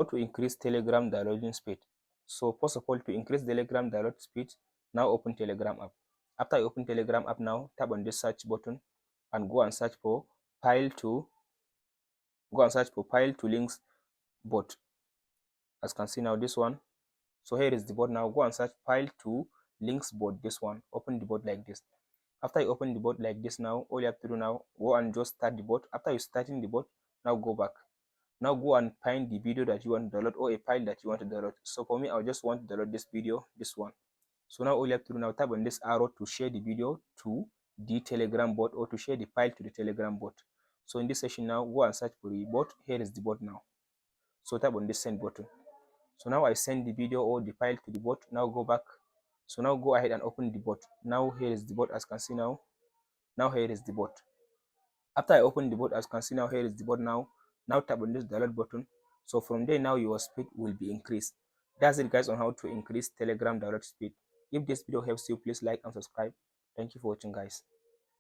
How to increase Telegram downloading speed. So first of all, to increase Telegram download speed, now open Telegram app. After you open Telegram app, now tap on this search button and go and search for file to links bot. As you can see now, this one. So here is the bot. Now go and search file to links bot. This one. Open the bot like this. After you open the bot like this, now all you have to do now, go and just start the bot. After you starting the bot, now go back. Now go and find the video that you want to download or a file that you want to download. So for me, I just want to download this video, this one. So now all you have to do now, tap on this arrow to share the video to the Telegram bot or to share the file to the Telegram bot. So in this session now, go and search for the bot. Here is the bot now. So tap on this send button. So now I send the video or the file to the bot. Now go back. So now go ahead and open the bot. Now here is the bot, as you can see now. Now here is the bot. After I open the bot, as you can see now, here is the bot now. Now tap on this download button. So from there now your speed will be increased. That's it guys on how to increase Telegram download speed. If this video helps you, please like and subscribe. Thank you for watching guys.